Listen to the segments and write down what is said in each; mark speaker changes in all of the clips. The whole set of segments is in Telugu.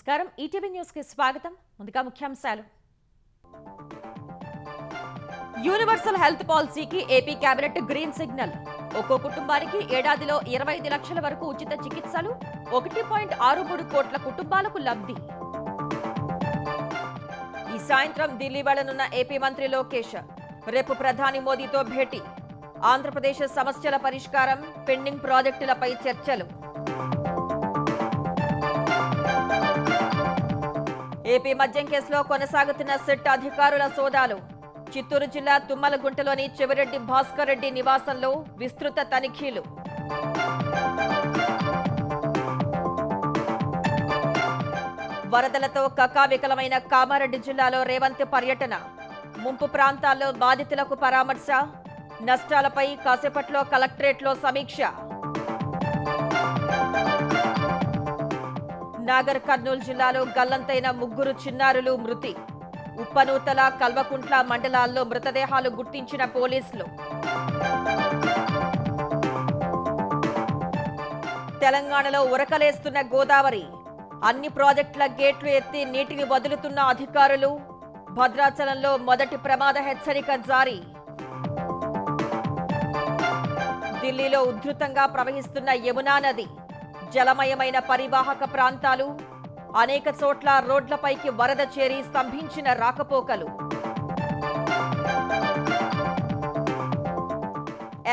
Speaker 1: నమస్కారం ఈటీవీ న్యూస్ కి స్వాగతం. ముందుగా ముఖ్యాంశాలు. యూనివర్సల్ హెల్త్ పాలసీకి ఏపీ కేబినెట్ గ్రీన్ సిగ్నల్. ఒక్కో కుటుంబానికి ఏడాదిలో 25 లక్షల వరకు ఉచిత చికిత్సలు, 1.63 కోట్ల కుటుంబాలకు లబ్ధి. ఈ సాయంత్రం ఢిల్లీ వెళ్లనున్న ఏపీ మంత్రి లోకేష్. రేపు ప్రధాని మోదీతో భేటీ. ఆంధ్రప్రదేశ్ సమస్యల పరిష్కారం, పెండింగ్ ప్రాజెక్టులపై చర్చలు. ఏపీ మద్యం కేసులో కొనసాగుతున్న సిట్ అధికారుల సోదాలు. చిత్తూరు జిల్లా తుమ్మలగుంటలోని చెవిరెడ్డి భాస్కర్ రెడ్డి నివాసంలో విస్తృత తనిఖీలు. వరదలతో కకావికలమైన కామారెడ్డి జిల్లాలో రేవంత్ పర్యటన. ముంపు ప్రాంతాల్లో బాధితులకు పరామర్శ. నష్టాలపై కాసేపట్లో కలెక్టరేట్లో సమీక్ష. నాగర్ కర్నూలు జిల్లాలో గల్లంతైన 3 చిన్నారులు మృతి. ఉప్పనూతల, కల్వకుంట్ల మండలాల్లో మృతదేహాలు గుర్తించిన పోలీసులు. తెలంగాణలో ఉరకలేస్తున్న గోదావరి. అన్ని ప్రాజెక్టుల గేట్లు ఎత్తి నీటిని వదులుతున్న అధికారులు. భద్రాచలంలో మొదటి ప్రమాద హెచ్చరిక జారీ. ఢిల్లీలో ఉధృతంగా ప్రవహిస్తున్న యమునా నది. జలమయమైన పరివాహక ప్రాంతాలు. అనేక చోట్ల రోడ్లపైకి వరద చేరి స్తంభించిన రాకపోకలు.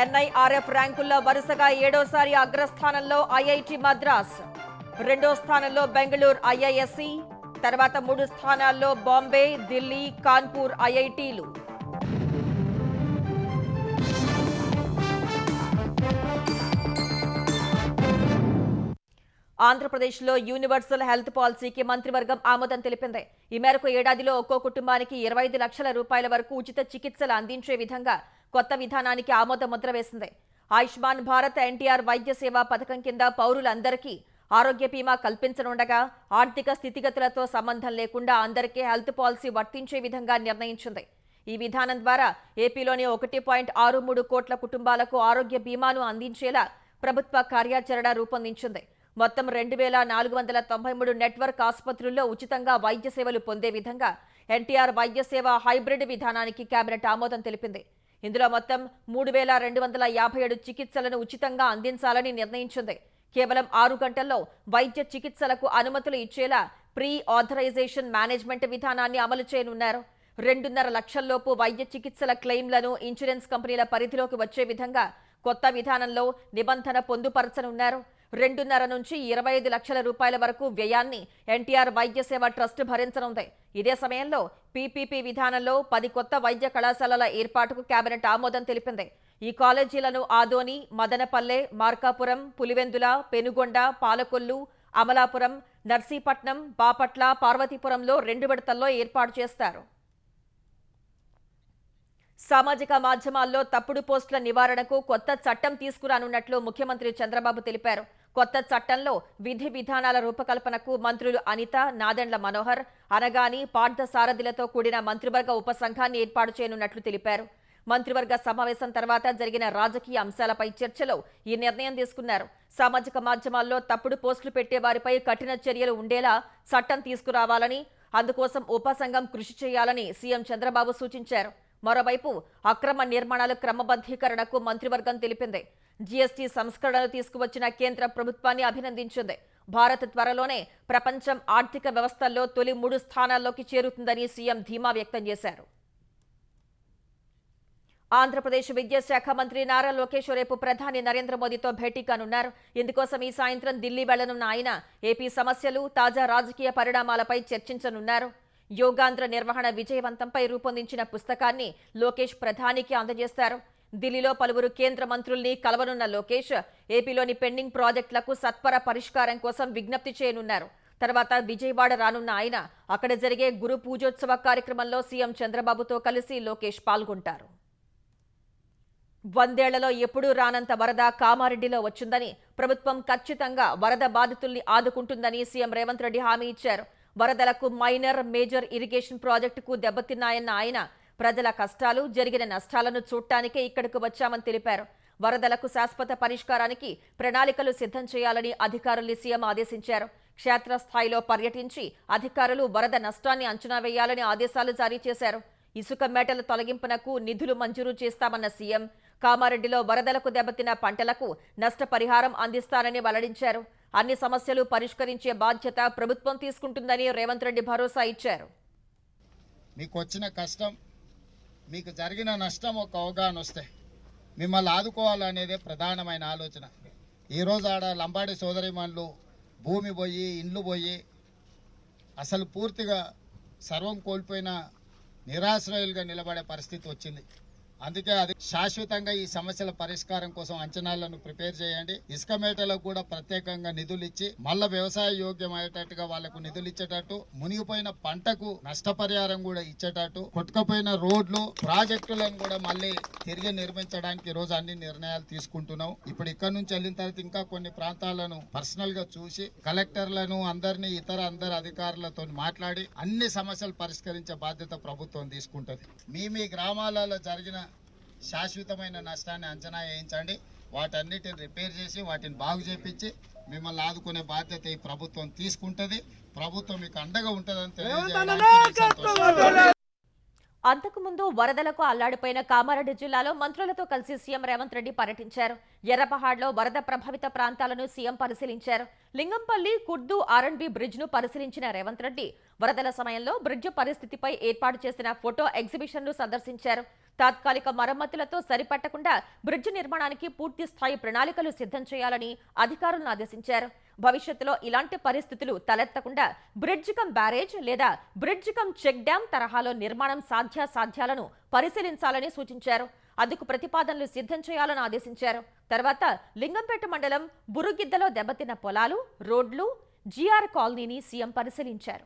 Speaker 1: ఎన్ఐఆర్ఎఫ్ ర్యాంకుల్లో వరుసగా 7వ అగ్రస్థానంలో ఐఐటి మద్రాస్. 2వ స్థానంలో బెంగళూరు ఐఐఎస్సి. తర్వాత 3 స్థానాల్లో బాంబే, ఢిల్లీ, కాన్పూర్ ఐఐటీలు. ఆంధ్రప్రదేశ్లో యూనివర్సల్ హెల్త్ పాలసీకి మంత్రివర్గం ఆమోదం తెలిపింది. ఈ మేరకు ఏడాదిలో ఒక్కో కుటుంబానికి 25 లక్షల రూపాయల వరకు ఉచిత చికిత్సలు అందించే విధంగా కొత్త విధానానికి ఆమోద ముద్ర వేసింది. ఆయుష్మాన్ భారత్ ఎన్టీఆర్ వైద్య సేవా పథకం కింద పౌరులందరికీ ఆరోగ్య బీమా కల్పించనుండగా ఆర్థిక స్థితిగతులతో సంబంధం లేకుండా అందరికీ హెల్త్ పాలసీ వర్తించే విధంగా నిర్ణయించింది. ఈ విధానం ద్వారా ఏపీలోని 1.63 కోట్ల కుటుంబాలకు ఆరోగ్య బీమాను అందించేలా ప్రభుత్వ కార్యాచరణ రూపొందించింది. మొత్తం 2493 నెట్వర్క్ ఆసుపత్రుల్లో ఉచితంగా వైద్య సేవలు పొందే విధంగా ఎన్టీఆర్ వైద్య సేవ హైబ్రిడ్ విధానానికి కేబినెట్ ఆమోదం తెలిపింది. ఇందులో మొత్తం 3257 చికిత్సలను ఉచితంగా అందించాలని నిర్ణయించింది. కేవలం 6 గంటల్లో వైద్య చికిత్సలకు అనుమతులు ఇచ్చేలా ప్రీ ఆథరైజేషన్ మేనేజ్మెంట్ విధానాన్ని అమలు చేయనున్నారు. 2.5 లక్షల్లోపు వైద్య చికిత్సల క్లెయిమ్లను ఇన్సూరెన్స్ కంపెనీల పరిధిలోకి వచ్చే విధంగా కొత్త విధానంలో నిబంధన పొందుపరచనున్నారు. 2.5 నుంచి 25 లక్షల రూపాయల వరకు వ్యయాన్ని ఎన్టీఆర్ వైద్య సేవ ట్రస్ట్ భరించనుంది. ఇదే సమయంలో పీపీపీ విధానంలో 10 కొత్త వైద్య కళాశాలల ఏర్పాటుకు కేబినెట్ ఆమోదం తెలిపింది. ఈ కాలేజీలను ఆదోని, మదనపల్లె, మార్కాపురం, పులివెందుల, పెనుగొండ, పాలకొల్లు, అమలాపురం, నర్సీపట్నం, బాపట్ల, పార్వతీపురంలో 2 విడతల్లో ఏర్పాటు చేస్తారు. సామాజిక మాధ్యమాల్లో తప్పుడు పోస్టుల నివారణకు కొత్త చట్టం తీసుకురానున్నట్లు ముఖ్యమంత్రి చంద్రబాబు తెలిపారు. కొత్త చట్టంలో విధి విధానాల రూపకల్పనకు మంత్రులు అనిత, నాదెండ్ల మనోహర్, అనగాని, పార్థ సారథిలతో కూడిన మంత్రివర్గ ఉపసంఘాన్ని ఏర్పాటు చేయనున్నట్లు తెలిపారు. మంత్రివర్గ సమావేశం తర్వాత జరిగిన రాజకీయ అంశాలపై చర్చలో ఈ నిర్ణయం తీసుకున్నారు. సామాజిక మాధ్యమాల్లో తప్పుడు పోస్టులు పెట్టే వారిపై కఠిన చర్యలు ఉండేలా చట్టం తీసుకురావాలని, అందుకోసం ఉపసంఘం కృషి చేయాలని సీఎం చంద్రబాబు సూచించారు. మరోవైపు అక్రమ నిర్మాణాల క్రమబద్ధీకరణకు మంత్రివర్గం తెలిపింది. జీఎస్టీ సంస్కరణలు తీసుకువచ్చిన కేంద్ర ప్రభుత్వాన్ని అభినందించింది. భారత్ త్వరలోనే ప్రపంచం ఆర్థిక వ్యవస్థల్లో తొలి 3 స్థానాల్లోకి చేరుతుందని సీఎం ధీమా వ్యక్తం చేశారు. ఆంధ్రప్రదేశ్ విద్యాశాఖ మంత్రి నారా లోకేష్ రేపు ప్రధాని నరేంద్ర మోదీతో భేటీ కానున్నారు. ఇందుకోసం ఈ సాయంత్రం ఢిల్లీ వెళ్లనున్న ఆయన ఏపీ సమస్యలు, తాజా రాజకీయ పరిణామాలపై చర్చించనున్నారు. యోగాంధ్ర నిర్వహణ విజయవంతంపై రూపొందించిన పుస్తకాన్ని లోకేష్ ప్రధానికి అందజేస్తారు. ఢిల్లీలో పలువురు కేంద్ర మంత్రుల్ని కలవనున్న లోకేష్ ఏపీలోని పెండింగ్ ప్రాజెక్టులకు సత్వర పరిష్కారం కోసం విజ్ఞప్తి చేయనున్నారు. తర్వాత విజయవాడ రానున్న ఆయన అక్కడ జరిగే గురు పూజోత్సవ కార్యక్రమంలో సీఎం చంద్రబాబుతో కలిసి లోకేష్ పాల్గొంటారు. 100 ఏళ్లలో ఎప్పుడూ రానంత వరద కామారెడ్డిలో వచ్చిందని, ప్రభుత్వం ఖచ్చితంగా వరద బాధితుల్ని ఆదుకుంటుందని సీఎం రేవంత్ రెడ్డి హామీ ఇచ్చారు. వరదలకు మైనర్, మేజర్ ఇరిగేషన్ ప్రాజెక్టుకు దెబ్బతిన్నాయన్న ఆయన ప్రజల కష్టాలు, జరిగిన నష్టాలను చూడటానికే ఇక్కడకు వచ్చామని తెలిపారు. వరదలకు శాశ్వత పరిష్కారానికి ప్రణాళికలు సిద్ధం చేయాలని అధికారుల్ని సీఎం ఆదేశించారు. క్షేత్రస్థాయిలో పర్యటించి అధికారులు వరద నష్టాన్ని అంచనా వేయాలని ఆదేశాలు జారీ చేశారు. ఇసుక మేటల తొలగింపునకు నిధులు మంజూరు చేస్తామన్న సీఎం కామారెడ్డిలో వరదలకు దెబ్బతిన్న పంటలకు నష్టపరిహారం అందిస్తారని వెల్లడించారు. అన్ని సమస్యలు పరిష్కరించే బాధ్యత ప్రభుత్వం తీసుకుంటుందని రేవంత్ రెడ్డి భరోసా ఇచ్చారు.
Speaker 2: మీకు వచ్చిన కష్టం, మీకు జరిగిన నష్టం ఒక అవగాహన వస్తే మిమ్మల్ని ఆదుకోవాలనేదే ప్రధానమైన ఆలోచన. ఈరోజు ఆడ లంబాడి సోదరిమణులు భూమి పోయి ఇండ్లు పోయి అసలు పూర్తిగా సర్వం కోల్పోయిన నిరాశ్రయులుగా నిలబడే పరిస్థితి వచ్చింది. అందుకే అది శాశ్వతంగా ఈ సమస్యల పరిష్కారం కోసం అంచనాలను ప్రిపేర్ చేయండి. ఇసుక మేటలకు కూడా ప్రత్యేకంగా నిధులు ఇచ్చి మళ్ళా వ్యవసాయ యోగ్యం అయ్యేటట్టుగా వాళ్లకు నిధులు ఇచ్చేటట్టు, మునిగిపోయిన పంటకు నష్టపరిహారం కూడా ఇచ్చేటట్టు, కొట్టుకుపోయిన రోడ్లు ప్రాజెక్టులను కూడా మళ్ళీ తిరిగి నిర్మించడానికి ఈ రోజు అన్ని నిర్ణయాలు తీసుకుంటున్నాం. ఇప్పుడు ఇక్కడ నుంచి వెళ్ళిన తర్వాత ఇంకా కొన్ని ప్రాంతాలను పర్సనల్ గా చూసి కలెక్టర్లను అందరినీ అందరు అధికారులతో మాట్లాడి అన్ని సమస్యలు పరిష్కరించే బాధ్యత ప్రభుత్వం తీసుకుంటది. మీ గ్రామాలలో జరిగిన శాశ్వతమైన నష్టాన్ని అంచనా వేయించండి. వాటన్నిటిని రిపేర్ చేసి వాటిని బాగు చేపించి మిమ్మల్ని ఆదుకునే బాధ్యత ఈ ప్రభుత్వం తీసుకుంటది. ప్రభుత్వం మీకు అండగా ఉంటుందని తెలియజేయాలి.
Speaker 1: అంతకుముందు వరదలకు అల్లాడిపోయిన కామారెడ్డి జిల్లాలో మంత్రులతో కలిసి సీఎం రేవంత్ రెడ్డి పర్యటించారు. ఎర్రపహాడ్లో వరద ప్రభావిత ప్రాంతాలను సీఎం పరిశీలించారు. లింగంపల్లి కుర్దు ఆర్ఎండ్బి బ్రిడ్జ్ ను పరిశీలించిన రేవంత్ రెడ్డి వరదల సమయంలో బ్రిడ్జ్ పరిస్థితిపై ఏర్పాటు చేసిన ఫోటో ఎగ్జిబిషన్ ను సందర్శించారు. తాత్కాలిక మరమ్మతులతో సరిపట్టకుండా బ్రిడ్జ్ నిర్మాణానికి పూర్తి స్థాయి ప్రణాళికలు సిద్ధం చేయాలని అధికారులను ఆదేశించారు. భవిష్యత్తులో ఇలాంటి పరిస్థితులు తలెత్తకుండా బ్రిడ్జ్ కమ్ బ్యారేజ్ లేదా బ్రిడ్జ్ కమ్ చెక్ డ్యాం తరహాలో నిర్మాణం సాధ్యాలను పరిశీలించాలని సూచించారు. అందుకు ప్రతిపాదనలు సిద్ధం చేయాలని ఆదేశించారు. తర్వాత లింగంపేట మండలం బురుగిద్దలో దెబ్బతిన్న పొలాలు, రోడ్లు, జీఆర్ కాలనీని సీఎం పరిశీలించారు.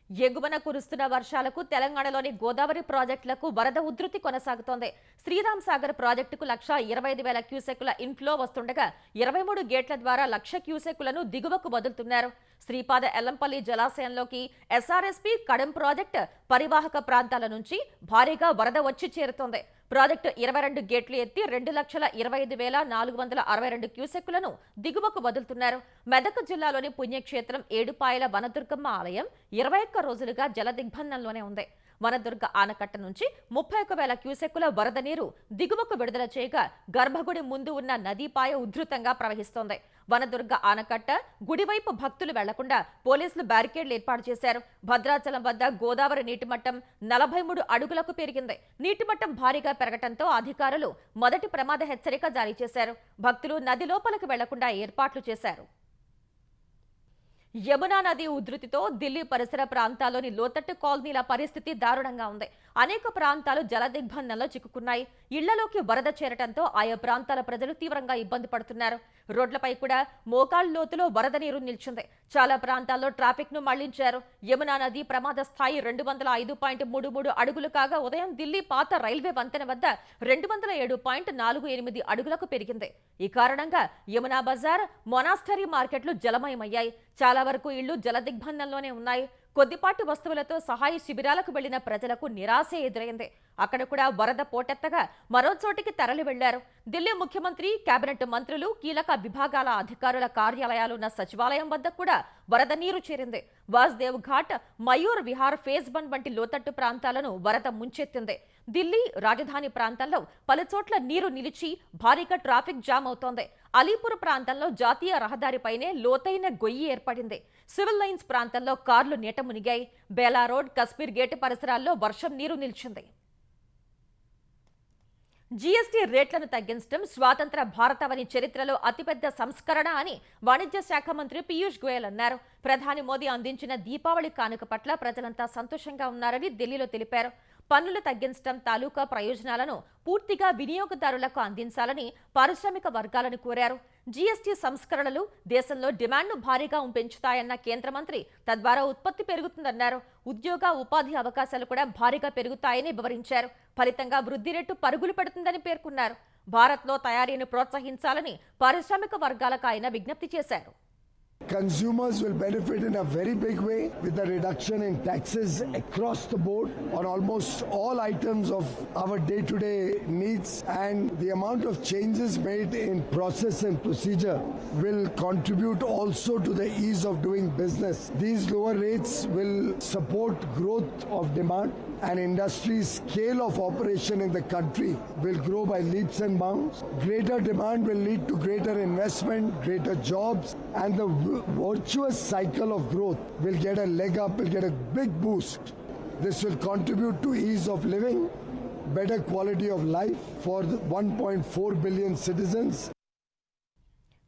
Speaker 1: ఎగువన కురుస్తున్న వర్షాలకు తెలంగాణలోని గోదావరి ప్రాజెక్టులకు వరద ఉధృతి కొనసాగుతోంది. శ్రీరామ్ సాగర్ ప్రాజెక్టుకు 1,25,000 క్యూసెక్కుల ఇన్ఫ్లో వస్తుండగా 23 గేట్ల ద్వారా 1,00,000 క్యూసెక్కులను దిగువకు వదులుతున్నారు. శ్రీపాద ఎల్లంపల్లి జలాశయంలోకి ఎస్ఆర్ఎస్పీ కడెం ప్రాజెక్టు పరివాహక ప్రాంతాల నుంచి భారీగా వరద వచ్చి చేరుతోంది. ప్రాజెక్టు 22 గేట్లు ఎత్తి 2,25,462 క్యూసెక్కులను దిగువకు వదులుతున్నారు. మెదక్ జిల్లాలోని పుణ్యక్షేత్రం ఏడుపాయల వనదుర్గమ్మ ఆలయం 21 రోజులుగా జల దిగ్బంధంలోనే ఉంది. వనదుర్గ ఆనకట్ట నుంచి 31,000 క్యూసెక్కుల వరద నీరు దిగువకు విడుదల చేయగా గర్భగుడి ముందు ఉన్న నదీపాయ ఉధృతంగా ప్రవహిస్తోంది. వనదుర్గ ఆనకట్ట గుడివైపు భక్తులు వెళ్లకుండా పోలీసులు బ్యారికేడ్లు ఏర్పాటు చేశారు. భద్రాచలం వద్ద గోదావరి నీటిమట్టం 43 అడుగులకు పెరిగింది. నీటిమట్టం భారీగా పెరగటంతో అధికారులు మొదటి ప్రమాద హెచ్చరిక జారీ చేశారు. భక్తులు నది లోపలికి వెళ్లకుండా ఏర్పాట్లు చేశారు. యమునా నది ఉధృతితో ఢిల్లీ పరిసర ప్రాంతాల్లోని లోతట్టు కాలనీల పరిస్థితి దారుణంగా ఉంది. అనేక ప్రాంతాలు జల దిగ్బంధంలో చిక్కుకున్నాయి. ఇళ్లలోకి వరద చేరటంతో ఆయా ప్రాంతాల ప్రజలు తీవ్రంగా ఇబ్బంది పడుతున్నారు. రోడ్లపై కూడా మోకాళ్ల లోతులో వరద నీరు నిల్చుంది. చాలా ప్రాంతాల్లో ట్రాఫిక్ ను మళ్లించారు. యమునా నది ప్రమాద స్థాయి 205.33 అడుగులు కాగా ఉదయం ఢిల్లీ పాత రైల్వే వంతెన వద్ద 207.48 అడుగులకు పెరిగింది. ఈ కారణంగా యమునా బజార్, మొనాస్టరీ మార్కెట్లు జలమయమయ్యాయి. చాలా వరకు ఇళ్లు జల దిగ్బంధంలోనే ఉన్నాయి. కొద్దిపాటి వస్తువులతో సహాయ శిబిరాలకు వెళ్లిన ప్రజలకు నిరాశ ఎదురైంది. అక్కడ కూడా వరద పోటెత్తగా మరో చోటికి తరలి వెళ్లారు. ఢిల్లీ ముఖ్యమంత్రి, కేబినెట్ మంత్రులు, కీలక విభాగాల అధికారుల కార్యాలయాలున్న సచివాలయం వద్ద కూడా వరద నీరు చేరింది. వాసుదేవ్ ఘాట్, మయూర్ విహార్, ఫేజ్ 1 వంటి లోతట్టు ప్రాంతాలను వరద ముంచెత్తింది. ఢిల్లీ రాజధాని ప్రాంతంలో పలుచోట్ల నీరు నిలిచి భారీగా ట్రాఫిక్ జామ్ అవుతోంది. అలీపూర్ ప్రాంతంలో జాతీయ రహదారిపైనే లోతైన గొయ్యి ఏర్పడింది. సివిల్ లైన్స్ ప్రాంతంలో కార్లు నీట మునిగాయి. బేలా రోడ్, కశ్మీర్ గేట్ పరిసరాల్లో వర్షం నీరు నిలిచింది. జీఎస్టీ రేట్లను తగ్గించడం స్వాతంత్ర భారతావని చరిత్రలో అతిపెద్ద సంస్కరణ అని వాణిజ్య శాఖ మంత్రి పీయూష్ గోయల్ అన్నారు. ప్రధాని మోదీ అందించిన దీపావళి కానుక పట్ల ప్రజలంతా సంతోషంగా ఉన్నారని ఢిల్లీలో తెలిపారు. పన్నులు తగ్గించడం తాలూకా ప్రయోజనాలను పూర్తిగా వినియోగదారులకు అందించాలని పారిశ్రామిక వర్గాలను కోరారు. జీఎస్టీ సంస్కరణలు దేశంలో డిమాండ్ను భారీగా పెంచుతాయన్న కేంద్ర మంత్రి తద్వారా ఉత్పత్తి పెరుగుతుందన్నారు. ఉద్యోగ, ఉపాధి అవకాశాలు కూడా భారీగా పెరుగుతాయని వివరించారు. ఫలితంగా వృద్ధి రేటు పరుగులు పెడుతుందని పేర్కొన్నారు. భారత్లో తయారీని ప్రోత్సహించాలని పారిశ్రామిక వర్గాలకు ఆయన విజ్ఞప్తి చేశారు.
Speaker 3: Consumers will benefit in a very big way with the reduction in taxes across the board on almost all items of our day-to-day needs, and the amount of changes made in process and procedure will contribute also to the ease of doing business. These lower rates will support growth of demand, and industry's scale of operation in the country will grow by leaps and bounds. Greater demand will lead to greater investment, greater jobs, and the virtuous cycle of growth will get a leg up, will get a big boost. This will contribute to ease of living, better quality of life for the 1.4 billion citizens.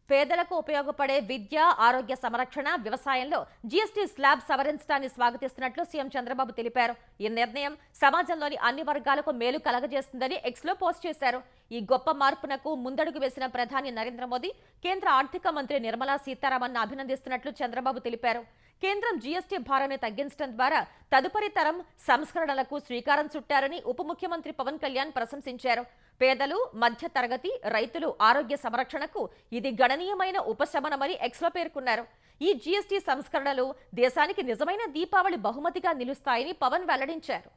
Speaker 1: పేదలకు ఉపయోగపడే విద్య, ఆరోగ్య సంరక్షణ, వ్యవసాయంలో జీఎస్టీ స్లాబ్ సవరించడాన్ని స్వాగతిస్తున్నట్లు సీఎం చంద్రబాబు తెలిపారు. ఈ నిర్ణయం సమాజంలోని అన్ని వర్గాలకు మేలు కలగజేస్తుందని ఎక్స్లో పోస్ట్ చేశారు. ఈ గొప్ప మార్పునకు ముందడుగు వేసిన ప్రధాని నరేంద్ర మోదీ కేంద్ర ఆర్థిక మంత్రి నిర్మలా సీతారామన్ అభినందిస్తున్నట్లు చంద్రబాబు తెలిపారు. కేంద్రం జీఎస్టీ భారాన్ని తగ్గించడం ద్వారా తదుపరి తరం సంస్కరణలకు శ్రీకారం చుట్టారని ఉప ముఖ్యమంత్రి పవన్ కళ్యాణ్ ప్రశంసించారు. పేదలు, మధ్య తరగతి, రైతులు ఆరోగ్య సంరక్షణకు ఇది గణనీయమైన ఉపశమనమని ఎక్స్లో పేర్కొన్నారు. ఈ జీఎస్టీ సంస్కరణలు దేశానికి నిజమైన దీపావళి బహుమతిగా నిలుస్తాయని పవన్ వెల్లడించారు.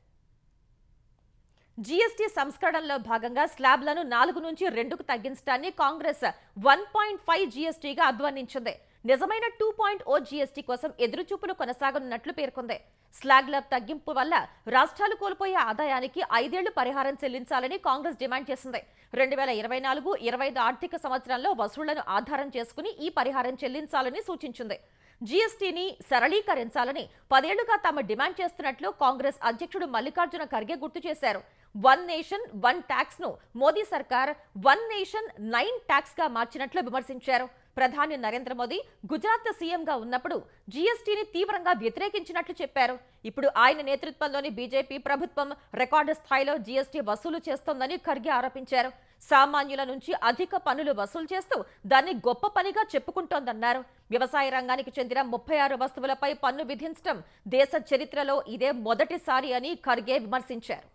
Speaker 1: జీఎస్టీ సంస్కరణలో భాగంగా స్లాబ్లను 4 నుంచి 2కు తగ్గించడాన్ని కాంగ్రెస్ 1.5 జీఎస్టీగా అభివర్ణించింది. నిజమైన 2.0 జీఎస్టీ కోసం ఎదురుచూపులు కొనసాగనున్నట్లు పేర్కొంది. స్లాగ్ల తగ్గింపు వల్ల రాష్ట్రాలు కోల్పోయే ఆదాయానికి 5 ఏళ్లు పరిహారం చెల్లించాలని కాంగ్రెస్ డిమాండ్ చేసింది. 2024-25 ఆర్థిక సంవత్సరంలో వసూళ్లను ఆధారం చేసుకుని ఈ పరిహారం చెల్లించాలని సూచించింది. జీఎస్టీని సరళీకరించాలని 10 ఏళ్లుగా తాము డిమాండ్ చేస్తున్నట్లు కాంగ్రెస్ అధ్యక్షుడు మల్లికార్జున ఖర్గే గుర్తు చేశారు. 1 నేషన్ 1 ట్యాక్స్ ను మోదీ సర్కార్ 1 నేషన్ 9 ట్యాక్స్ గా మార్చినట్లు విమర్శించారు. ప్రధాని నరేంద్ర మోదీ గుజరాత్ సీఎంగా ఉన్నప్పుడు జీఎస్టీని తీవ్రంగా వ్యతిరేకించినట్లు చెప్పారు. ఇప్పుడు ఆయన నేతృత్వంలోని బీజేపీ ప్రభుత్వం రికార్డు స్థాయిలో జీఎస్టీ వసూలు చేస్తోందని ఖర్గే ఆరోపించారు. సామాన్యుల నుంచి అధిక పన్నులు వసూలు చేస్తూ దాన్ని గొప్ప పనిగా చెప్పుకుంటోందన్నారు. వ్యవసాయ రంగానికి చెందిన 36 వస్తువులపై పన్ను విధించడం దేశ చరిత్రలో ఇదే మొదటిసారి అని ఖర్గే విమర్శించారు.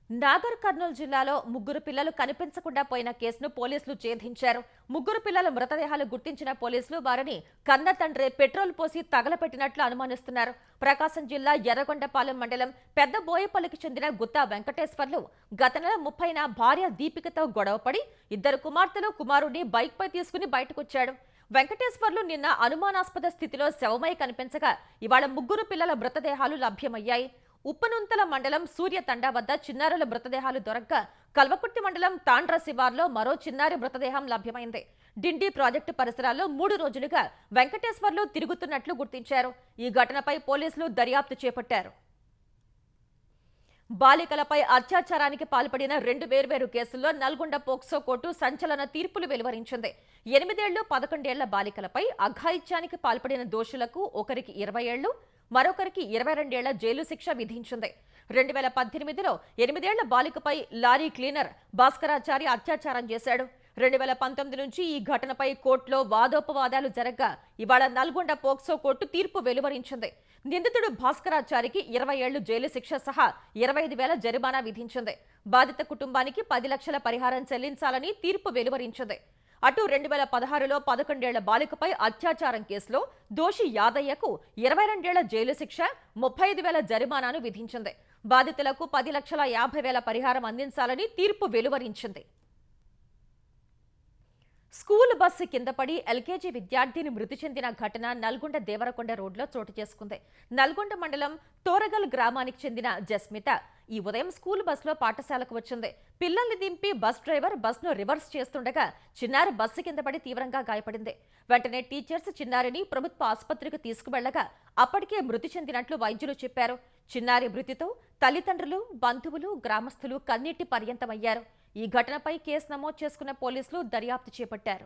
Speaker 1: నాగర్ కర్నూలు జిల్లాలో 3 పిల్లలు కనిపించకుండా పోయిన కేసును పోలీసులు ఛేదించారు. 3 పిల్లల మృతదేహాలు గుర్తించిన పోలీసులు వారిని కన్న తండ్రి పెట్రోల్ పోసి తగలపెట్టినట్లు అనుమానిస్తున్నారు. ప్రకాశం జిల్లా ఎర్రగొండపాలెం మండలం పెద్ద బోయపల్లికి చెందిన గుత్తా వెంకటేశ్వర్లు గత నెల 30న భార్య దీపికతో గొడవపడి 2 కుమార్తెలు, కుమారుడిని బైక్పై తీసుకుని బయటకొచ్చాడు. వెంకటేశ్వర్లు నిన్న అనుమానాస్పద స్థితిలో శవమై కనిపించగా ఇవాళ 3 పిల్లల మృతదేహాలు లభ్యమయ్యాయి. ఉప్పనుంతల మండలం సూర్యతండా వద్ద చిన్నారుల మృతదేహాలు దొరక్క కల్వకుర్తి మండలం తాండ్ర శివార్లో మరో చిన్నారి మృతదేహం లభ్యమైంది. డిండి ప్రాజెక్టు పరిసరాల్లో 3 రోజులుగా వెంకటేశ్వర్లు తిరుగుతున్నట్లు గుర్తించారు. ఈ ఘటనపై పోలీసులు దర్యాప్తు చేపట్టారు. బాలికలపై అత్యాచారానికి పాల్పడిన 2 వేర్వేరు కేసుల్లో నల్గొండ పోక్సో కోర్టు సంచలన తీర్పులు వెలువరించింది. 8 ఏళ్లు 11 ఏళ్ల బాలికలపై అఘాయిత్యానికి పాల్పడిన దోషులకు ఒకరికి 20 ఏళ్లు, మరొకరికి 22 ఏళ్ల జైలు శిక్ష విధించింది. 2018లో 8 ఏళ్ల బాలికపై లారీ క్లీనర్ భాస్కరాచారి అత్యాచారం చేశాడు. 2019 నుంచి ఈ ఘటనపై కోర్టులో వాదోపవాదాలు జరగ్గా ఇవాళ నల్గొండ పోక్సో కోర్టు తీర్పు వెలువరించింది. నిందితుడు భాస్కరాచారికి 20 ఏళ్లు జైలు శిక్ష సహా 25,000 జరిమానా విధించింది. బాధిత కుటుంబానికి 10 లక్షల పరిహారం చెల్లించాలని తీర్పు వెలువరించింది. అటు 2016లో 11 ఏళ్ల బాలికపై అత్యాచారం కేసులో దోషి యాదయ్యకు 22 ఏళ్ల జైలు శిక్ష, 35,000 జరిమానాను విధించింది. బాధితులకు 10,50,000 పరిహారం అందించాలని తీర్పు వెలువరించింది. స్కూల్ బస్సు కింద పడి ఎల్కేజీ విద్యార్థిని మృతి చెందిన ఘటన నల్గొండ దేవరకొండ రోడ్లో చోటు చేసుకుంది. నల్గొండ మండలం తోరగల్ గ్రామానికి చెందిన జస్మిత ఈ ఉదయం స్కూల్ బస్సులో పాఠశాలకు వచ్చింది. పిల్లల్ని దింపి బస్ డ్రైవర్ బస్సును రివర్స్ చేస్తుండగా చిన్నారి బస్సు కింద పడి తీవ్రంగా గాయపడింది. వెంటనే టీచర్స్ చిన్నారిని ప్రభుత్వ ఆసుపత్రికి తీసుకువెళ్లగా అప్పటికే మృతి చెందినట్లు వైద్యులు చెప్పారు. చిన్నారి మృతితో తల్లిదండ్రులు, బంధువులు, గ్రామస్తులు కన్నీటి పర్యంతమయ్యారు. ఈ ఘటనపై కేసు నమోదు చేసుకున్న పోలీసులు దర్యాప్తు చేపట్టారు.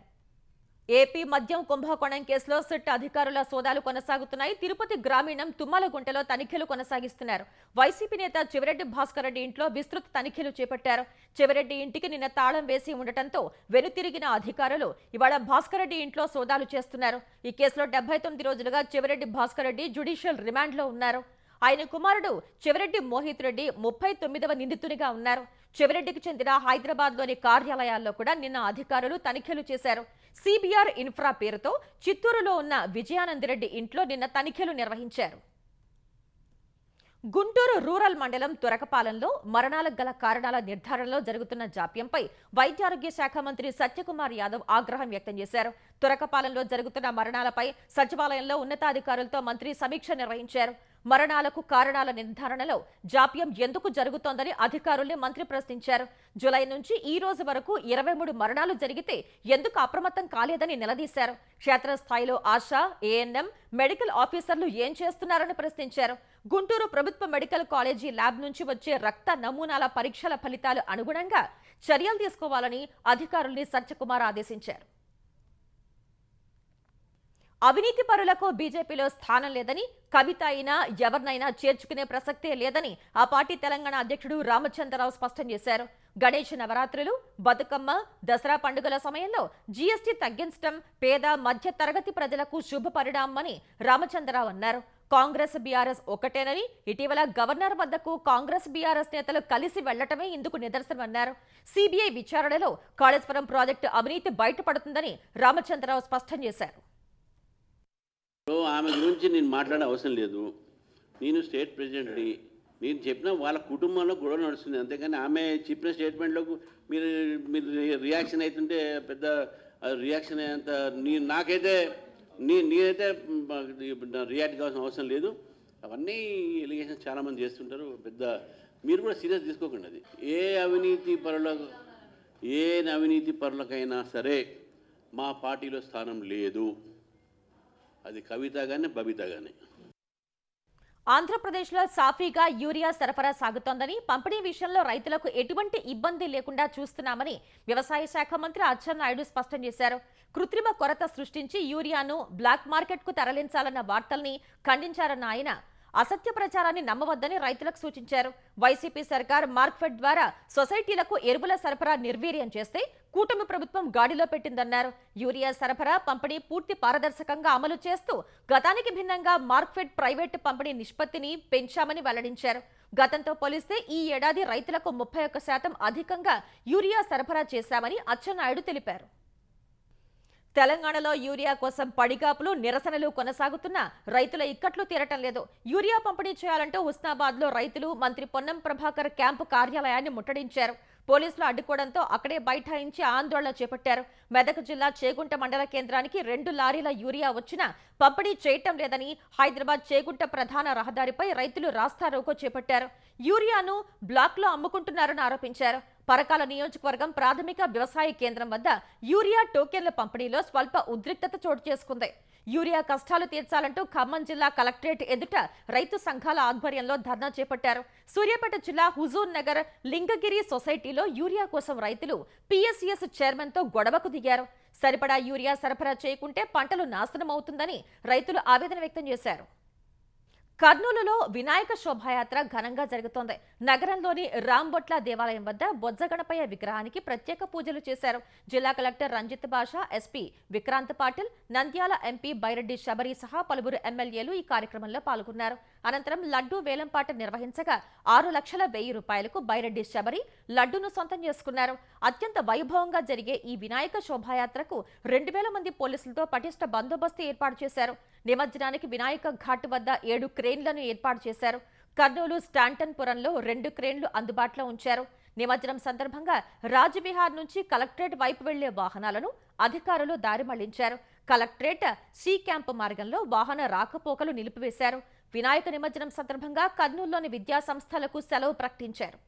Speaker 1: ఏపీ మద్యం కుంభకోణం కేసులో సిట్ అధికారుల సోదాలు కొనసాగుతున్నాయి. తిరుపతి గ్రామీణం తుమ్మలగుంటలో తనిఖీలు కొనసాగిస్తున్నారు. వైసీపీ నేత చెవిరెడ్డి భాస్కర్ రెడ్డి ఇంట్లో విస్తృత తనిఖీలు చేపట్టారు. చెవిరెడ్డి ఇంటికి నిన్న తాళం వేసి ఉండటంతో వెనుతిరిగిన అధికారులు ఇవాళ భాస్కర్ రెడ్డి ఇంట్లో సోదాలు చేస్తున్నారు. ఈ కేసులో 79 రోజులుగా చెవిరెడ్డి భాస్కర్ రెడ్డి జ్యుడిషియల్ రిమాండ్లో ఉన్నారు. ఆయన కుమారుడు చెవిరెడ్డి మోహిత్ రెడ్డి 39వ నిందితునిగా ఉన్నారు. చెవిరెడ్డికి చెందిన హైదరాబాద్లోని కార్యాలయాల్లో కూడా నిన్న అధికారులు తనిఖీలు చేశారు. సిబిఆర్ ఇన్ఫ్రా పేరుతో చిత్తూరులో ఉన్న విజయానందరెడ్డి ఇంట్లో నిన్న తనిఖీలు నిర్వహించారు. గుంటూరు రూరల్ మండలం తురకపాలెంలో మరణాలకు గల కారణాల నిర్ధారణలో జరుగుతున్న జాప్యంపై వైద్యారోగ్య శాఖ మంత్రి సత్యకుమార్ యాదవ్ ఆగ్రహం వ్యక్తం చేశారు. తురకపాలెంలో జరుగుతున్న మరణాలపై సచివాలయంలో ఉన్నతాధికారులతో మంత్రి సమీక్ష నిర్వహించారు. మరణాలకు కారణాల నిర్ధారణలో జాప్యం ఎందుకు జరుగుతోందని అధికారుల్ని మంత్రి ప్రశ్నించారు. జులై నుంచి ఈ రోజు వరకు 23 మరణాలు జరిగితే ఎందుకు అప్రమత్తం కాలేదని నిలదీశారు. క్షేత్రస్థాయిలో ఆశా, ఏఎన్ఎం, మెడికల్ ఆఫీసర్లు ఏం చేస్తున్నారని ప్రశ్నించారు. గుంటూరు ప్రభుత్వ మెడికల్ కాలేజీ ల్యాబ్ నుంచి వచ్చే రక్త నమూనాల పరీక్షల ఫలితాలు అనుగుణంగా చర్యలు తీసుకోవాలని అధికారుల్ని సత్యకుమార్ ఆదేశించారు. అవినీతి పరులకు బీజేపీలో స్థానం లేదని, కవిత అయినా ఎవరినైనా చేర్చుకునే ప్రసక్తే లేదని ఆ పార్టీ తెలంగాణ అధ్యక్షుడు రామచంద్రరావు స్పష్టం చేశారు. గణేష్ నవరాత్రులు, బతుకమ్మ, దసరా పండుగల సమయంలో జీఎస్టీ తగ్గించడం పేద మధ్య తరగతి ప్రజలకు శుభ పరిణామమని రామచంద్రరావు అన్నారు. కాంగ్రెస్ బీఆర్ఎస్ ఒకటేనని, ఇటీవల గవర్నర్ వద్దకు కాంగ్రెస్ బీఆర్ఎస్ నేతలు కలిసి వెళ్లటమే ఇందుకు నిదర్శనమన్నారు. సిబిఐ విచారణలో కాళేశ్వరం ప్రాజెక్టు అవినీతి బయటపడుతుందని రామచంద్రరావు స్పష్టం చేశారు.
Speaker 4: ఆమె గురించి నేను మాట్లాడే అవసరం లేదు. నేను స్టేట్ ప్రెసిడెంట్ని. నేను చెప్పిన వాళ్ళ కుటుంబంలో గొడవ నడుస్తుంది, అంతేకాని ఆమె చెప్పిన స్టేట్మెంట్లకు మీరు మీరు రియాక్షన్ అవుతుంటే పెద్ద రియాక్షన్ అయ్యేంత నాకైతే నేనైతే రియాక్ట్ కావాల్సిన అవసరం లేదు. అవన్నీ ఎలిగేషన్ చాలామంది చేస్తుంటారు, పెద్ద మీరు కూడా సీరియస్ తీసుకోకండి. అది ఏ అవినీతి పరులకైనా సరే మా పార్టీలో స్థానం లేదు. అది కవిత కానీ బబిత కానీ.
Speaker 1: ఆంధ్రప్రదేశ్లో సాఫీగా యూరియా సరఫరా సాగుతోందని, పంపిణీ విషయంలో రైతులకు ఎటువంటి ఇబ్బంది లేకుండా చూస్తున్నామని వ్యవసాయ శాఖ మంత్రి అచ్చెన్నాయుడు స్పష్టం చేశారు. కృత్రిమ కొరత సృష్టించి యూరియాను బ్లాక్ మార్కెట్కు తరలించాలన్న వార్తల్ని ఖండించారన్న ఆయన అసత్య ప్రచారాన్ని నమ్మవద్దని రైతులకు సూచించారు. వైసీపీ సర్కార్ మార్క్ఫెడ్ ద్వారా సొసైటీలకు ఎరువుల సరఫరా నిర్వీర్యం చేస్తే కూటమి ప్రభుత్వం గాడిలో పెట్టిందన్నారు. యూరియా సరఫరా, పంపిణీ పూర్తి పారదర్శకంగా అమలు చేస్తూ గతానికి భిన్నంగా మార్క్ఫెడ్ ప్రైవేటు పంపిణీ నిష్పత్తిని పెంచామని వెల్లడించారు. గతంతో పోలిస్తే ఈ ఏడాది రైతులకు 31% అధికంగా యూరియా సరఫరా చేశామని అచ్చెన్నాయుడు తెలిపారు. తెలంగాణలో యూరియా కోసం పడిగాపులు, నిరసనలు కొనసాగుతున్నా రైతుల ఇక్కట్లు తీరటం లేదు. యూరియా పంపిణీ చేయాలంటూ హుస్నాబాద్లో రైతులు మంత్రి పొన్నం ప్రభాకర్ క్యాంపు కార్యాలయాన్ని ముట్టడించారు. పోలీసులు అడ్డుకోవడంతో అక్కడే బైఠాయించి ఆందోళన చేపట్టారు. మెదక్ జిల్లా చేగుంట మండల కేంద్రానికి 2 లారీల యూరియా వచ్చినా పంపిణీ చేయటం లేదని హైదరాబాద్ చేగుంట ప్రధాన రహదారిపై రైతులు రాస్తారోకో చేపట్టారు. యూరియాను బ్లాక్లో అమ్ముకుంటున్నారని ఆరోపించారు. పరకాల నియోజకవర్గం ప్రాథమిక వ్యవసాయ కేంద్రం వద్ద యూరియా టోకెన్ల పంపిణీలో స్వల్ప ఉద్రిక్తత చోటు చేసుకుంది. యూరియా కష్టాలు తీర్చాలంటూ ఖమ్మం జిల్లా కలెక్టరేట్ ఎదుట రైతు సంఘాల ఆధ్వర్యంలో ధర్నా చేపట్టారు. సూర్యాపేట జిల్లా హుజూర్ నగర్ లింగగిరి సొసైటీలో యూరియా కోసం రైతులు పిఎస్సిఎస్ చైర్మన్తో గొడవకు దిగారు. సరిపడా యూరియా సరఫరా చేయకుంటే పంటలు నాశనం అవుతుందని రైతులు ఆవేదన వ్యక్తం చేశారు. కర్నూలులో వినాయక శోభాయాత్ర ఘనంగా జరుగుతోంది. నగరంలోని రాంబొట్ల దేవాలయం వద్ద బొజ్జగణపయ్య విగ్రహానికి ప్రత్యేక పూజలు చేశారు. జిల్లా కలెక్టర్ రంజిత్ బాషా, ఎస్పీ విక్రాంత్ పాటిల్, నంద్యాల ఎంపీ బైరెడ్డి శబరి సహా పలువురు ఎమ్మెల్యేలు ఈ కార్యక్రమంలో పాల్గొన్నారు. అనంతరం లడ్డూ వేలంపాట నిర్వహించగా 6,01,000 రూపాయలకు బైరెడ్డి శబరి లడ్డూను సొంతం చేసుకున్నారు. అత్యంత వైభవంగా జరిగే ఈ వినాయక శోభాయాత్రకు 2,000 మంది పోలీసులతో పటిష్ట బందోబస్తు ఏర్పాటు చేశారు. నిమజ్జనానికి వినాయక ఘాట్ వద్ద 7 క్రేన్లను ఏర్పాటు చేశారు. కర్నూలు స్టాంటన్పురంలో 2 క్రేన్లు అందుబాటులో ఉంచారు. నిమజ్జనం సందర్భంగా రాజ్విహార్ నుంచి కలెక్టరేట్ వైపు వెళ్లే వాహనాలను అధికారులు దారి మళ్లించారు. కలెక్టరేట్ సి క్యాంపు మార్గంలో వాహన రాకపోకలు నిలిపివేశారు. వినాయక నిమజ్జనం సందర్భంగా కర్నూలులోని విద్యా సంస్థలకు సెలవు ప్రకటించారు.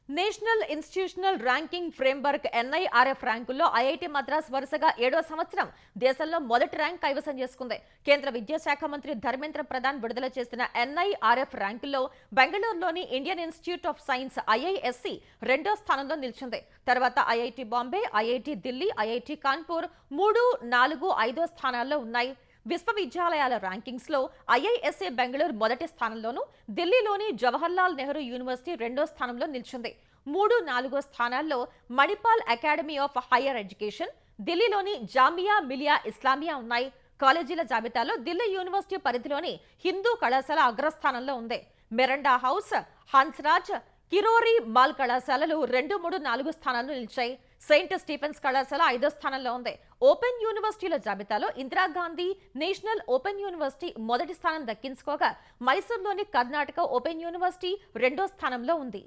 Speaker 1: National institutional ranking framework NIRF ర్యాంకుల్లో ఐఐటి మద్రాస్ వరుసగా 7వ సంవత్సరం దేశంలో మొదటి ర్యాంక్ కైవసం చేసుకుంది. కేంద్ర విద్యాశాఖ మంత్రి ధర్మేంద్ర ప్రధాన్ విడుదల చేసిన NIRF ర్యాంకుల్లో బెంగళూరులోని Indian institute of science IISc 2వ స్థానంలో నిలిచింది. తర్వాత IIT Bombay, IIT Delhi, IIT Kanpur 3, 4, 5వ స్థానాల్లో ఉన్నాయి. విశ్వవిద్యాలయాల ర్యాంకింగ్స్ లో IISc బెంగళూరు మొదటి స్థానంలోనూ, ఢిల్లీలోని జవహర్లాల్ నెహ్రూ యూనివర్సిటీ 2వ స్థానంలో నిలిచింది. 3-4 స్థానాల్లో Manipal academy of higher education, ఢిల్లీలోని జామియా మిలియా ఇస్లామియా ఉన్నాయి. కాలేజీల జాబితాలో ఢిల్లీ యూనివర్సిటీ పరిధిలోని హిందూ కళాశాల అగ్రస్థానంలో ఉంది. మెరండా హౌస్, హన్స్రాజ్, కిరోరి మాల్ కళాశాలలు 2, 3, 4 స్థానాల్లో నిలిచాయి. సెయింట్ స్టీఫెన్స్ కళాశాల 5వ స్థానంలో ఉంది. ఓపెన్ యూనివర్సిటీల జాబితాలో ఇందిరాగాంధీ నేషనల్ ఓపెన్ యూనివర్సిటీ మొదటి స్థానం దక్కించుకోగా మైసూర్లోని కర్ణాటక ఓపెన్ యూనివర్సిటీ 2వ స్థానంలో ఉంది.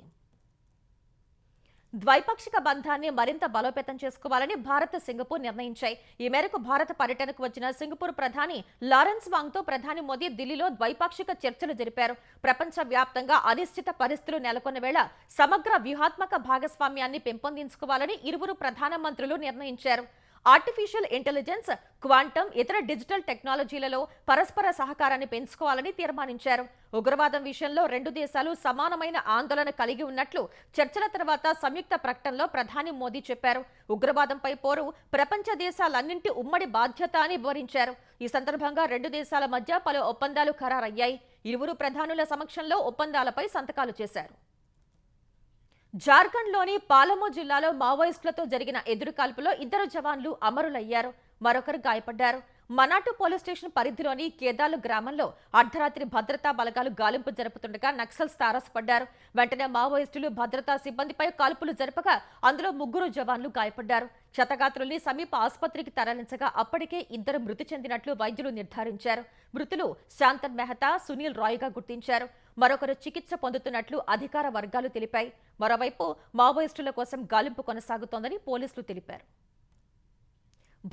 Speaker 1: ద్వైపాక్షిక బంధాన్ని మరింత బలోపేతం చేసుకోవాలని భారత్, సింగపూర్ నిర్ణయించాయి. ఈ మేరకు భారత పర్యటనకు వచ్చిన సింగపూర్ ప్రధాని లారెన్స్ వాంగ్తో ప్రధాని మోదీ ఢిల్లీలో ద్వైపాక్షిక చర్చలు జరిపారు. ప్రపంచ వ్యాప్తంగా అనిశ్చిత పరిస్థితులు నెలకొన్న వేళ సమగ్ర వ్యూహాత్మక భాగస్వామ్యాన్ని పెంపొందించుకోవాలని ఇరువురు ప్రధానమంత్రులు నిర్ణయించారు. ఆర్టిఫిషియల్ ఇంటెలిజెన్స్, క్వాంటం, ఇతర డిజిటల్ టెక్నాలజీలలో పరస్పర సహకారాన్ని పెంచుకోవాలని తీర్మానించారు. ఉగ్రవాదం విషయంలో 2 దేశాలు సమానమైన ఆందోళన కలిగి ఉన్నట్లు చర్చల తర్వాత సంయుక్త ప్రకటనలో ప్రధాని మోదీ చెప్పారు. ఉగ్రవాదంపై పోరు ప్రపంచ దేశాలన్నింటి ఉమ్మడి బాధ్యత అని వివరించారు. ఈ సందర్భంగా 2 దేశాల మధ్య పలు ఒప్పందాలు ఖరారయ్యాయి. ఇరువురు ప్రధానుల సమక్షంలో ఒప్పందాలపై సంతకాలు చేశారు. జార్ఖండ్లోని పాలమో జిల్లాలో మావోయిస్టులతో జరిగిన ఎదురుకాల్పులో 2 జవాన్లు అమరులయ్యారు, మరొకరు గాయపడ్డారు. మనాటు పోలీస్ స్టేషన్ పరిధిలోని కేదాలు గ్రామంలో అర్ధరాత్రి భద్రతా బలగాలు గాలింపు జరుపుతుండగా నక్సల్స్ తారసపడ్డారు. వెంటనే మావోయిస్టులు భద్రతా సిబ్బందిపై కాల్పులు జరపగా అందులో 3 జవాన్లు గాయపడ్డారు. క్షతగాత్రుల్ని సమీప ఆసుపత్రికి తరలించగా అప్పటికే 2 మృతి చెందినట్లు వైద్యులు నిర్ధారించారు. మృతులు శాంతన్ మెహతా, సునీల్ రాయ్గా గుర్తించారు. మరొకరు చికిత్స పొందుతున్నట్లు అధికార వర్గాలు తెలిపాయి. మరోవైపు మావోయిస్టుల కోసం గాలింపు కొనసాగుతోందని పోలీసులు తెలిపారు.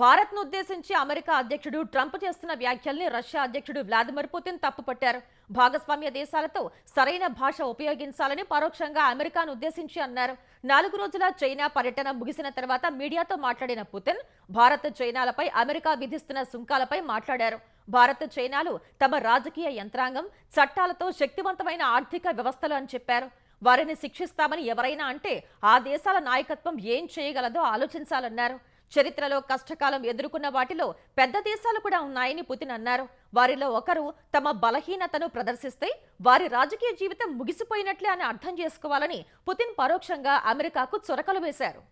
Speaker 1: భారత్ను ఉద్దేశించి అమెరికా అధ్యక్షుడు ట్రంప్ చేస్తున్న వ్యాఖ్యల్ని రష్యా అధ్యక్షుడు వ్లాదిమిర్ పుతిన్ తప్పుపట్టారు. భాగస్వామ్య దేశాలతో సరైన భాష ఉపయోగించాలని పరోక్షంగా అమెరికాను ఉద్దేశించి అన్నారు. 4 రోజుల చైనా పర్యటన ముగిసిన తర్వాత మీడియాతో మాట్లాడిన పుతిన్ భారత్, చైనాలపై అమెరికా విధిస్తున్న సుంకాలపై మాట్లాడారు. భారత్, చైనాలు తమ రాజకీయ యంత్రాంగం, చట్టాలతో శక్తివంతమైన ఆర్థిక వ్యవస్థలు అని చెప్పారు. వారిని శిక్షిస్తామని ఎవరైనా అంటే ఆ దేశాల నాయకత్వం ఏం చేయగలదో ఆలోచించాలన్నారు. చరిత్రలో కష్టకాలం ఎదుర్కొన్న వాటిలో పెద్ద దేశాలు కూడా ఉన్నాయని పుతిన్ అన్నారు. వారిలో ఒకరు తమ బలహీనతను ప్రదర్శిస్తే వారి రాజకీయ జీవితం ముగిసిపోయినట్లే అని అర్థం చేసుకోవాలని పుతిన్ పరోక్షంగా అమెరికాకు చురకలు వేశారు.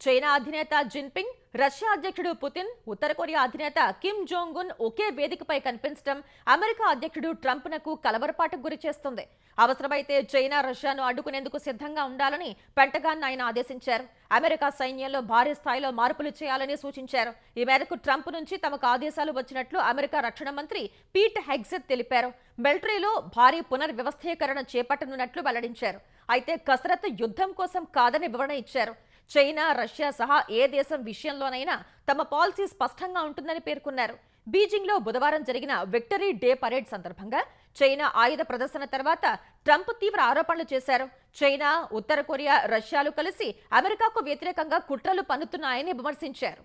Speaker 1: చైనా అధినేత జిన్పింగ్, రష్యా అధ్యక్షుడు పుతిన్, ఉత్తర కొరియా అధినేత కిమ్ జోంగ్ ఉన్ ఒకే వేదికపై కనిపించడం అమెరికా అధ్యక్షుడు ట్రంప్నకు కలవరపాటుకు గురి చేస్తుంది. అవసరమైతే చైనా, రష్యాను అడ్డుకునేందుకు సిద్ధంగా ఉండాలని పెంటగాన్ ఆయన ఆదేశించారు. అమెరికా సైన్యంలో భారీ స్థాయిలో మార్పులు చేయాలని సూచించారు. ఈ మేరకు ట్రంప్ నుంచి తమకు ఆదేశాలు వచ్చినట్లు అమెరికా రక్షణ మంత్రి పీట్ హెగ్సెత్ తెలిపారు. మిలిటరీలో భారీ పునర్వ్యవస్థీకరణ చేపట్టనున్నట్లు వెల్లడించారు. అయితే కసరత్తు యుద్ధం కోసం కాదని వివరణ ఇచ్చారు. చైనా, రష్యా సహా ఏ దేశం విషయంలోనైనా తమ పాలసీ స్పష్టంగా ఉంటుందని పేర్కొన్నారు. బీజింగ్లో బుధవారం జరిగిన విక్టరీ డే పరేడ్ సందర్భంగా చైనా ఆయుధ ప్రదర్శన తర్వాత ట్రంప్ తీవ్ర ఆరోపణలు చేశారు. చైనా, ఉత్తర కొరియా, రష్యాలు కలిసి అమెరికాకు వ్యతిరేకంగా కుట్రలు పన్నుతున్నాయని విమర్శించారు.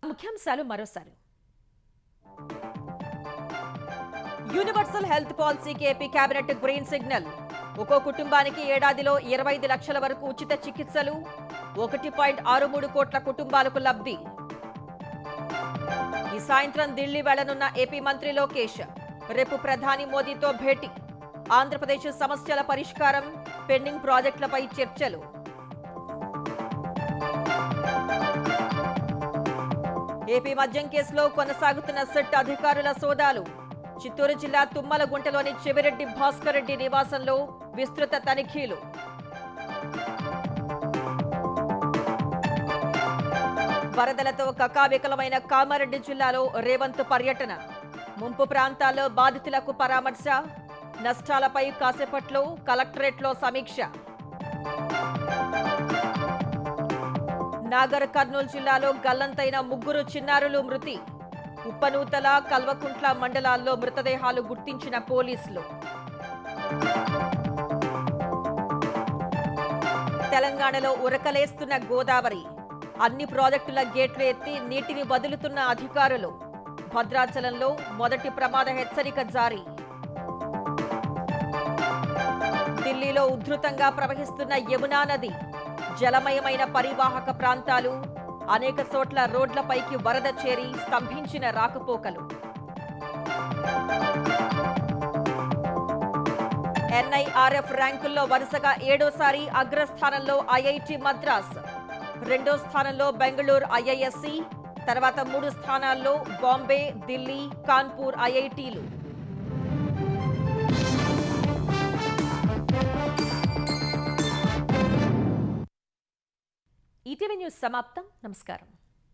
Speaker 1: ముఖ్యాంశాలు మరోసారి. యూనివర్సల్ హెల్త్ పాలసీకి ఏపీ కేబినెట్ గ్రీన్ సిగ్నల్. ఒక్కో కుటుంబానికి ఏడాదిలో 25 లక్షల వరకు ఉచిత చికిత్సలు, 1.63 కోట్ల కుటుంబాలకు లబ్ధి. ఈ సాయంత్రం ఢిల్లీ వెళ్లనున్న ఏపీ మంత్రి లోకేష్. రేపు ప్రధాని మోదీతో భేటీ. ఆంధ్రప్రదేశ్ సమస్యల పరిష్కారం, పెండింగ్ ప్రాజెక్టులపై చర్చలు. ఏపీ మద్యం కేసులో కొనసాగుతున్న సిట్ అధికారుల సోదాలు. చిత్తూరు జిల్లా తుమ్మలగుంటలోని చెవిరెడ్డి భాస్కర్ రెడ్డి నివాసంలో విస్తృత తనిఖీలు. వరదలతో కకావికలమైన కామారెడ్డి జిల్లాలో రేవంత్ పర్యటన. ముంపు ప్రాంతాల్లో బాధితులకు పరామర్శ. నష్టాలపై కాసేపట్లో కలెక్టరేట్లో సమీక్ష. నాగర్ కర్నూలు జిల్లాలో గల్లంతైన 3 చిన్నారులు మృతి. ఉప్పనూతల, కల్వకుంట్ల మండలాల్లో మృతదేహాలు గుర్తించిన పోలీసులు. తెలంగాణలో ఉరకలేస్తున్న గోదావరి. అన్ని ప్రాజెక్టుల గేట్లు ఎత్తి నీటిని వదులుతున్న అధికారులు. భద్రాచలంలో మొదటి ప్రమాద హెచ్చరిక జారీ. ఢిల్లీలో ఉధృతంగా ప్రవహిస్తున్న యమునా నది. జలమయమైన పరివాహక ప్రాంతాలు. అనేక చోట్ల రోడ్లపైకి వరద చేరి స్తంభించిన రాకపోకలు. ఎన్ఐఆర్ఎఫ్ ర్యాంకుల్లో వరుసగా 7వ సారి అగ్రస్థానంలో ఐఐటి మద్రాస్, 2వ స్థానంలో బెంగళూరు ఐఐఎస్సి, తర్వాత 3 స్థానాల్లో బాంబే, ఢిల్లీ, కాన్పూర్ ఐఐటీలు. ఈటీవీ న్యూస్ సమాప్తం. నమస్కారం.